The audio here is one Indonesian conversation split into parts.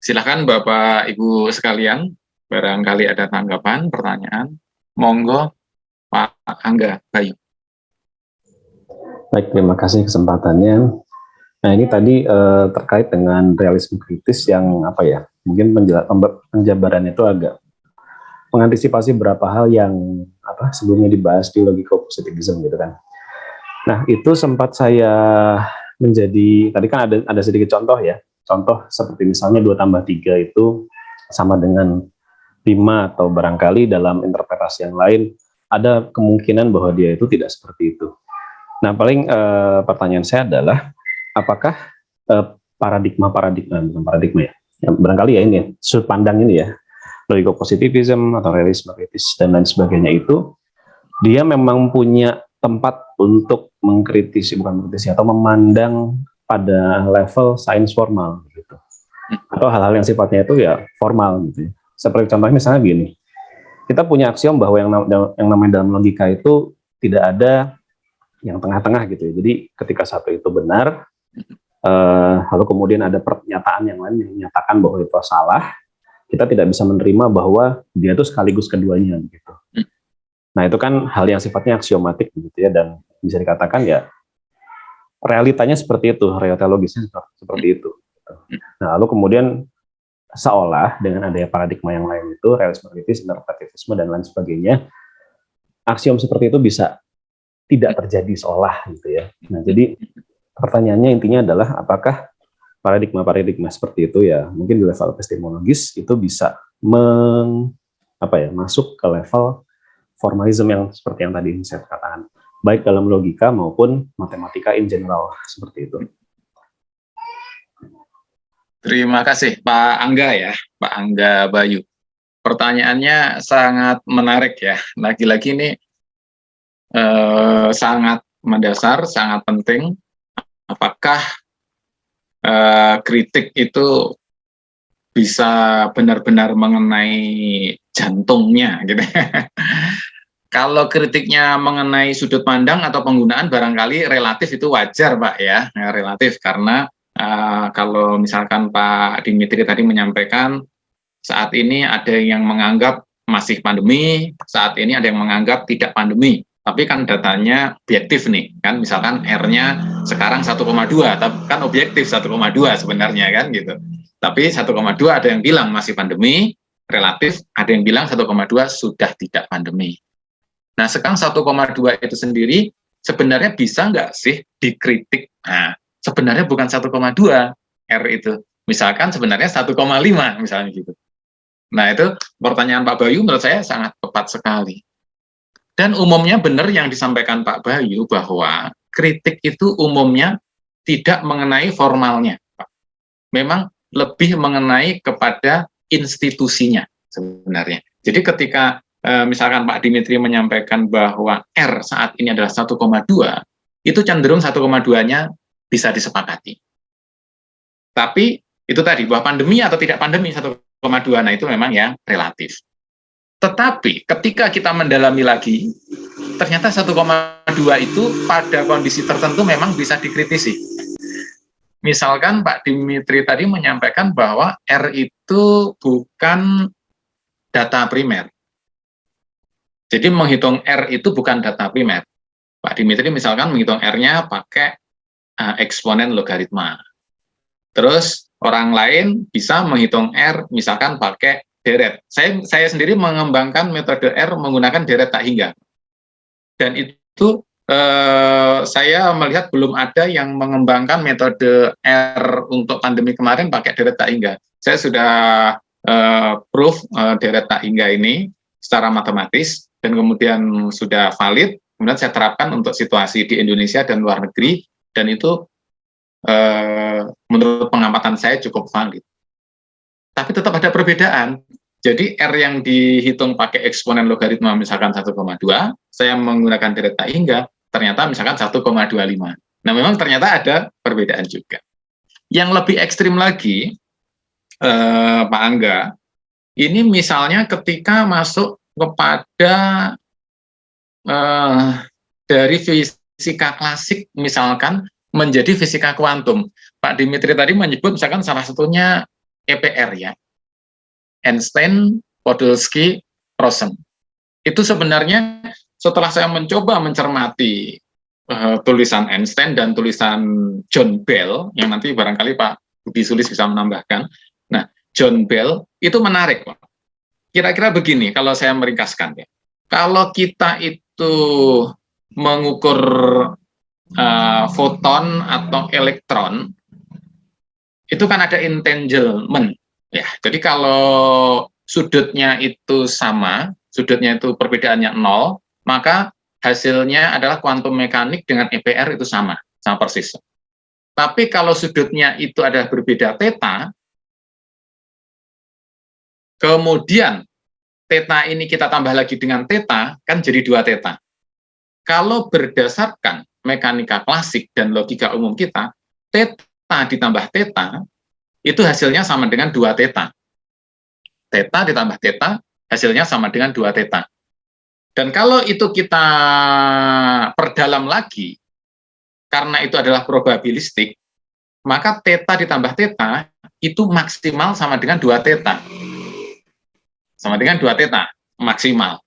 Silakan Bapak Ibu sekalian, barangkali ada tanggapan, pertanyaan. Monggo Pak Angga Bayu. Baik, terima kasih kesempatannya. Nah, ini tadi terkait dengan realisme kritis yang apa ya? Mungkin penjabarannya itu agak mengantisipasi beberapa hal yang sebelumnya dibahas di logiko-positivism gitu kan. Nah, itu sempat saya menjadi, tadi kan ada sedikit contoh ya. Contoh seperti misalnya 2 tambah 3 itu sama dengan 5, atau barangkali dalam interpretasi yang lain ada kemungkinan bahwa dia itu tidak seperti itu. Nah, paling pertanyaan saya adalah apakah bukan paradigma ya, barangkali ya ini ya, sudut pandang ini ya, logiko-positivism atau realisme kritis dan lain sebagainya itu, dia memang punya tempat untuk mengkritisi atau memandang pada level sains formal gitu, atau hal-hal yang sifatnya itu ya formal gitu ya. Seperti contohnya misalnya gini, kita punya aksiom bahwa yang namanya dalam logika itu tidak ada yang tengah-tengah gitu ya. Jadi ketika satu itu benar, lalu kemudian ada pernyataan yang lain yang menyatakan bahwa itu salah, kita tidak bisa menerima bahwa dia itu sekaligus keduanya gitu. Nah, itu kan hal yang sifatnya aksiomatik gitu ya, dan bisa dikatakan ya realitanya seperti itu, realita logisnya seperti itu. Nah, lalu kemudian seolah dengan adanya paradigma yang lain itu, realisme kritis, interpretivisme dan lain sebagainya, aksiom seperti itu bisa tidak terjadi seolah gitu ya. Nah, jadi pertanyaannya intinya adalah apakah paradigma seperti itu ya mungkin di level epistemologis itu bisa masuk ke level formalisme yang seperti yang tadi saya katakan, baik dalam logika maupun matematika in general, seperti itu. Terima kasih Pak Angga ya, Pak Angga Bayu. Pertanyaannya sangat menarik ya. Lagi-lagi ini sangat mendasar, sangat penting. Apakah kritik itu bisa benar-benar mengenai jantungnya gitu. Kalau kritiknya mengenai sudut pandang atau penggunaan barangkali relatif itu wajar Pak ya, relatif karena kalau misalkan Pak Dimitri tadi menyampaikan saat ini ada yang menganggap masih pandemi, saat ini ada yang menganggap tidak pandemi. Tapi kan datanya objektif nih, kan misalkan R-nya sekarang 1,2, tapi kan objektif 1,2 sebenarnya kan gitu. Tapi 1,2 ada yang bilang masih pandemi, relatif ada yang bilang 1,2 sudah tidak pandemi. Nah, sekarang 1,2 itu sendiri sebenarnya bisa nggak sih dikritik? Nah, sebenarnya bukan 1,2 R itu. Misalkan sebenarnya 1,5 misalnya gitu. Nah, itu pertanyaan Pak Bayu menurut saya sangat tepat sekali. Dan umumnya benar yang disampaikan Pak Bayu bahwa kritik itu umumnya tidak mengenai formalnya, Pak. Memang lebih mengenai kepada institusinya sebenarnya. Jadi ketika misalkan Pak Dimitri menyampaikan bahwa R saat ini adalah 1,2, itu cenderung 1,2-nya bisa disepakati. Tapi itu tadi, bahwa pandemi atau tidak pandemi 1,2, nah itu memang yang relatif. Tetapi ketika kita mendalami lagi, ternyata 1,2 itu pada kondisi tertentu memang bisa dikritisi. Misalkan Pak Dimitri tadi menyampaikan bahwa R itu bukan data primer. Jadi menghitung R itu bukan data primer. Pak Dimitri misalkan menghitung R-nya pakai eksponen logaritma. Terus orang lain bisa menghitung R misalkan pakai deret. Saya sendiri mengembangkan metode R menggunakan deret tak hingga. Dan itu saya melihat belum ada yang mengembangkan metode R untuk pandemi kemarin pakai deret tak hingga. Saya sudah proof deret tak hingga ini secara matematis dan kemudian sudah valid. Kemudian saya terapkan untuk situasi di Indonesia dan luar negeri, dan itu menurut pengamatan saya cukup valid. Tapi tetap ada perbedaan. Jadi R yang dihitung pakai eksponen logaritma misalkan 1,2, saya menggunakan deret tak hingga, ternyata misalkan 1,25. Nah, memang ternyata ada perbedaan juga. Yang lebih ekstrim lagi, Pak Angga, ini misalnya ketika masuk kepada dari fisika klasik misalkan menjadi fisika kuantum. Pak Dimitri tadi menyebut misalkan salah satunya EPR ya, Einstein, Podolsky, Rosen. Itu sebenarnya setelah saya mencoba mencermati tulisan Einstein dan tulisan John Bell, yang nanti barangkali Pak Budi Sulis bisa menambahkan. Nah, John Bell itu menarik, Pak. Kira-kira begini, kalau saya meringkaskan ya. Kalau kita itu mengukur foton atau elektron, itu kan ada entanglement. Ya, jadi kalau sudutnya itu sama, sudutnya itu perbedaannya 0, maka hasilnya adalah kuantum mekanik dengan EPR itu sama persis. Tapi kalau sudutnya itu adalah berbeda theta, kemudian theta ini kita tambah lagi dengan theta, kan jadi 2 theta. Kalau berdasarkan mekanika klasik dan logika umum kita, theta ditambah theta, itu hasilnya sama dengan 2 theta. Theta ditambah theta, hasilnya sama dengan 2 theta. Dan kalau itu kita perdalam lagi, karena itu adalah probabilistik, maka theta ditambah theta itu maksimal sama dengan 2 theta. Sama dengan 2 theta, maksimal.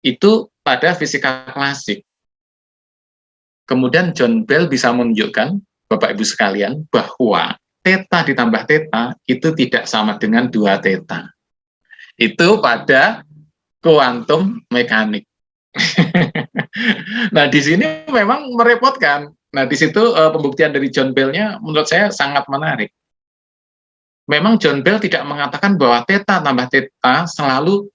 Itu pada fisika klasik. Kemudian John Bell bisa menunjukkan, Bapak Ibu sekalian, bahwa theta ditambah theta itu tidak sama dengan 2 theta. Itu pada kuantum mekanik. Nah, di sini memang merepotkan. Nah, di situ pembuktian dari John Bell-nya menurut saya sangat menarik. Memang John Bell tidak mengatakan bahwa theta tambah theta selalu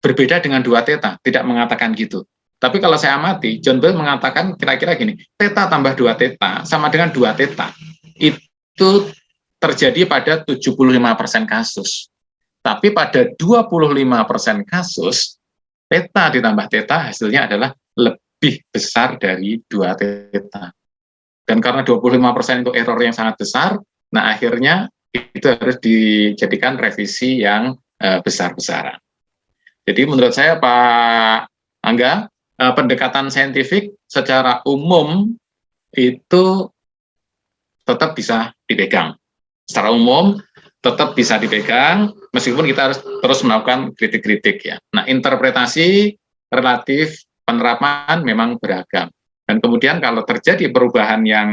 berbeda dengan 2 theta, tidak mengatakan gitu. Tapi kalau saya amati, John Bell mengatakan kira-kira gini, theta tambah 2 theta sama dengan 2 theta. Itu terjadi pada 75% kasus. Tapi pada 25% kasus, theta ditambah theta hasilnya adalah lebih besar dari 2 theta. Dan karena 25% itu error yang sangat besar, nah akhirnya itu harus dijadikan revisi yang besar-besaran. Jadi menurut saya Pak Angga, pendekatan saintifik secara umum itu tetap bisa dipegang. Secara umum tetap bisa dipegang, meskipun kita harus terus melakukan kritik-kritik ya. Nah, interpretasi relatif penerapan memang beragam. Dan kemudian kalau terjadi perubahan yang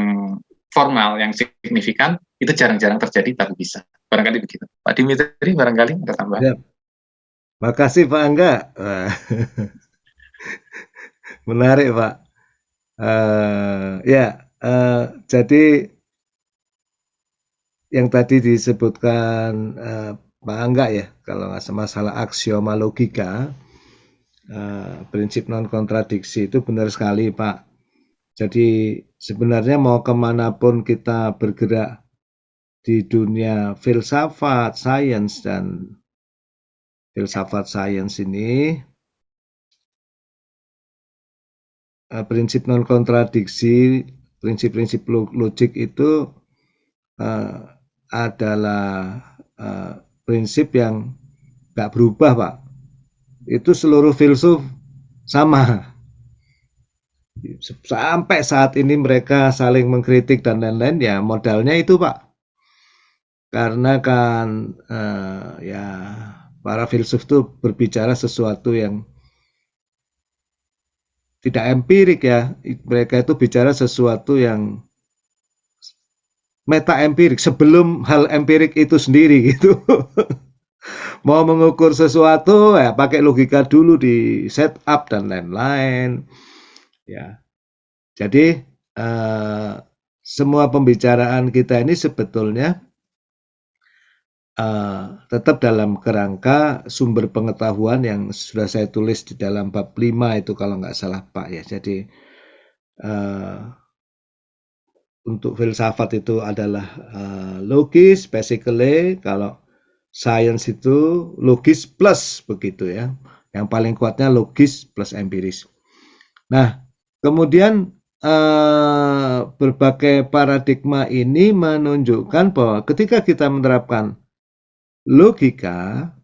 formal, yang signifikan, itu jarang-jarang terjadi, tapi bisa. Barangkali begitu. Pak Dimitri, barangkali ada tambahan. Ya. Makasih Pak Angga. Menarik Pak. Jadi yang tadi disebutkan Pak Angga ya, kalau nggak masalah aksioma logika, prinsip non kontradiksi itu benar sekali Pak. Jadi sebenarnya mau kemanapun kita bergerak di dunia filsafat, sains dan filsafat sains ini, prinsip non kontradiksi, prinsip-prinsip logik itu adalah prinsip yang nggak berubah Pak. Itu seluruh filsuf sama. Sampai saat ini mereka saling mengkritik dan lain-lain, ya modalnya itu Pak. Karena kan para filsuf itu berbicara sesuatu yang tidak empirik ya. Mereka itu bicara sesuatu yang meta empirik sebelum hal empirik itu sendiri gitu. Mau mengukur sesuatu ya pakai logika dulu di setup dan lain-lain. Ya. Jadi semua pembicaraan kita ini sebetulnya tetap dalam kerangka sumber pengetahuan yang sudah saya tulis di dalam bab 5 itu kalau nggak salah Pak ya. Jadi untuk filsafat itu adalah logis, basically. Kalau science itu logis plus begitu ya. Yang paling kuatnya logis plus empiris. Nah, kemudian berbagai paradigma ini menunjukkan bahwa ketika kita menerapkan logika,